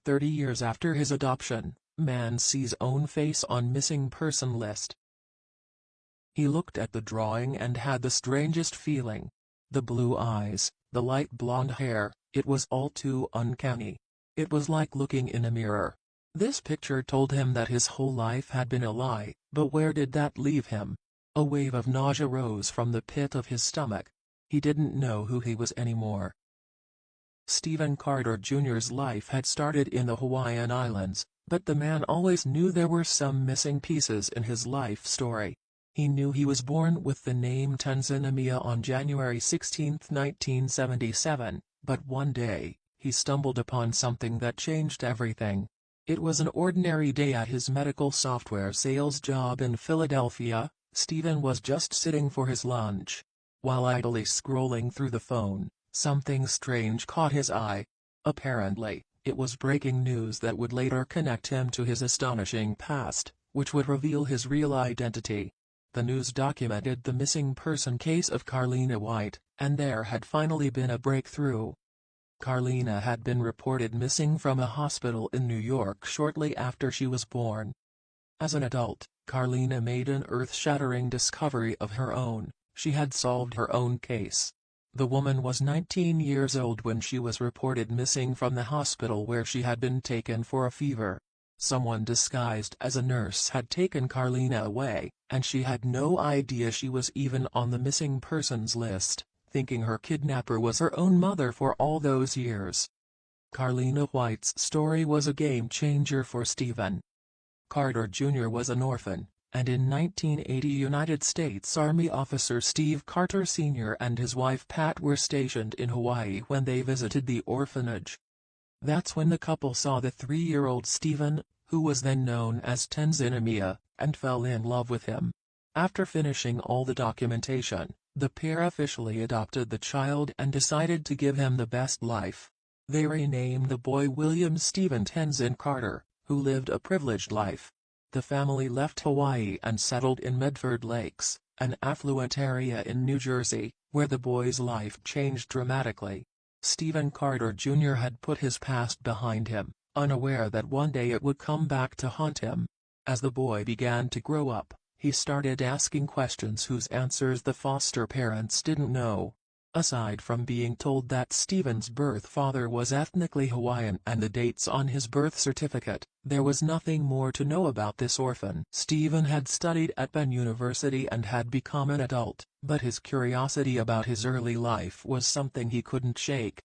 30 years after his adoption, man sees own face on missing person list. He looked at the drawing and had the strangest feeling. The blue eyes, the light blonde hair, it was all too uncanny. It was like looking in a mirror. This picture told him that his whole life had been a lie, but where did that leave him? A wave of nausea rose from the pit of his stomach. He didn't know who he was anymore. Stephen Carter Jr.'s life had started in the Hawaiian Islands, but the man always knew there were some missing pieces in his life story. He knew he was born with the name Tenzin Omiya on January 16, 1977, but one day, he stumbled upon something that changed everything. It was an ordinary day at his medical software sales job in Philadelphia. Stephen was just sitting for his lunch. While idly scrolling through the phone, something strange caught his eye. Apparently, it was breaking news that would later connect him to his astonishing past, which would reveal his real identity. The news documented the missing person case of Carlina White, and there had finally been a breakthrough. Carlina had been reported missing from a hospital in New York shortly after she was born. As an adult, Carlina made an earth-shattering discovery of her own. She had solved her own case. The woman was 19 years old when she was reported missing from the hospital where she had been taken for a fever. Someone disguised as a nurse had taken Carlina away, and she had no idea she was even on the missing persons list, thinking her kidnapper was her own mother for all those years. Carlina White's story was a game-changer for Stephen. Carter Jr. was an orphan, and in 1980 United States Army officer Steve Carter Sr. and his wife Pat were stationed in Hawaii when they visited the orphanage. That's when the couple saw the 3-year-old Stephen, who was then known as Tenzin Omiya, and fell in love with him. After finishing all the documentation, the pair officially adopted the child and decided to give him the best life. They renamed the boy William Stephen Tenzin Carter, who lived a privileged life. The family left Hawaii and settled in Medford Lakes, an affluent area in New Jersey, where the boy's life changed dramatically. Stephen Carter Jr. had put his past behind him, unaware that one day it would come back to haunt him. As the boy began to grow up, he started asking questions whose answers the foster parents didn't know. Aside from being told that Stephen's birth father was ethnically Hawaiian and the dates on his birth certificate, there was nothing more to know about this orphan. Stephen had studied at Penn University and had become an adult, but his curiosity about his early life was something he couldn't shake.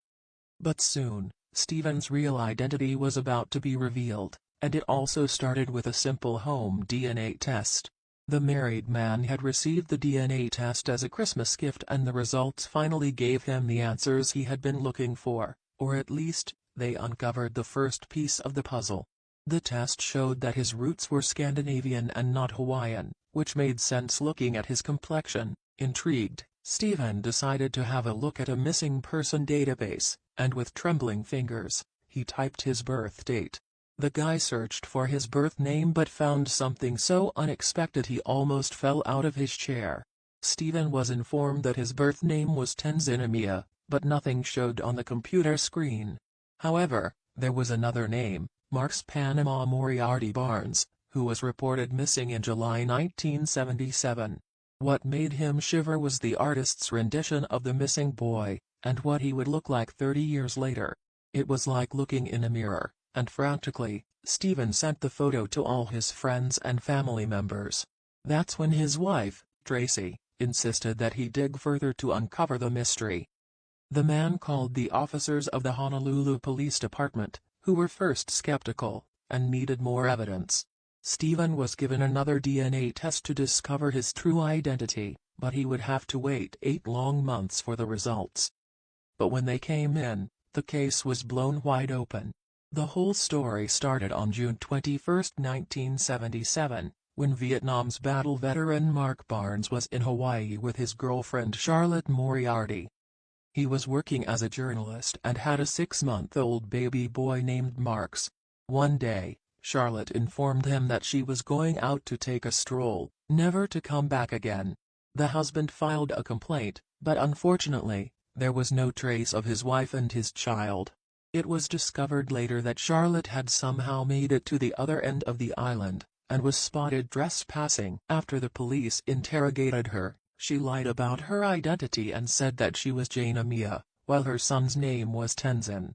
But soon, Stephen's real identity was about to be revealed, and it also started with a simple home DNA test. The married man had received the DNA test as a Christmas gift, and the results finally gave him the answers he had been looking for, or at least, they uncovered the first piece of the puzzle. The test showed that his roots were Scandinavian and not Hawaiian, which made sense looking at his complexion. Intrigued, Stephen decided to have a look at a missing person database, and with trembling fingers, he typed his birth date. The guy searched for his birth name but found something so unexpected he almost fell out of his chair. Stephen was informed that his birth name was Tenzin Omiya, but nothing showed on the computer screen. However, there was another name, Marks Panama Moriarty Barnes, who was reported missing in July 1977. What made him shiver was the artist's rendition of the missing boy, and what he would look like 30 years later. It was like looking in a mirror. And frantically, Stephen sent the photo to all his friends and family members. That's when his wife, Tracy, insisted that he dig further to uncover the mystery. The man called the officers of the Honolulu Police Department, who were first skeptical, and needed more evidence. Stephen was given another DNA test to discover his true identity, but he would have to wait 8 long months for the results. But when they came in, the case was blown wide open. The whole story started on June 21, 1977, when Vietnam's battle veteran Mark Barnes was in Hawaii with his girlfriend Charlotte Moriarty. He was working as a journalist and had a 6-month-old baby boy named Marks. One day, Charlotte informed him that she was going out to take a stroll, never to come back again. The husband filed a complaint, but unfortunately, there was no trace of his wife and his child. It was discovered later that Charlotte had somehow made it to the other end of the island, and was spotted trespassing. After the police interrogated her, she lied about her identity and said that she was Jane Amia, while her son's name was Tenzin.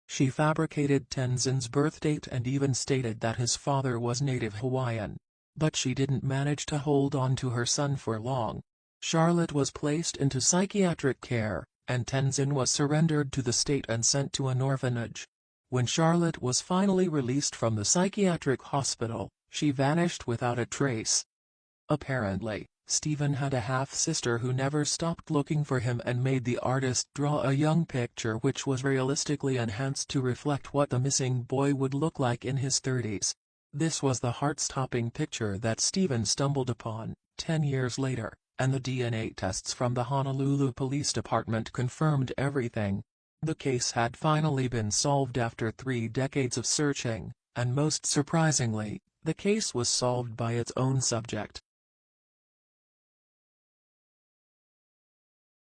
She fabricated Tenzin's birth date and even stated that his father was native Hawaiian. But she didn't manage to hold on to her son for long. Charlotte was placed into psychiatric care, and Tenzin was surrendered to the state and sent to an orphanage. When Charlotte was finally released from the psychiatric hospital, she vanished without a trace. Apparently, Stephen had a half-sister who never stopped looking for him and made the artist draw a young picture which was realistically enhanced to reflect what the missing boy would look like in his 30s. This was the heart-stopping picture that Stephen stumbled upon 10 years later, and the DNA tests from the Honolulu Police Department confirmed everything. The case had finally been solved after 3 decades of searching, and most surprisingly, the case was solved by its own subject.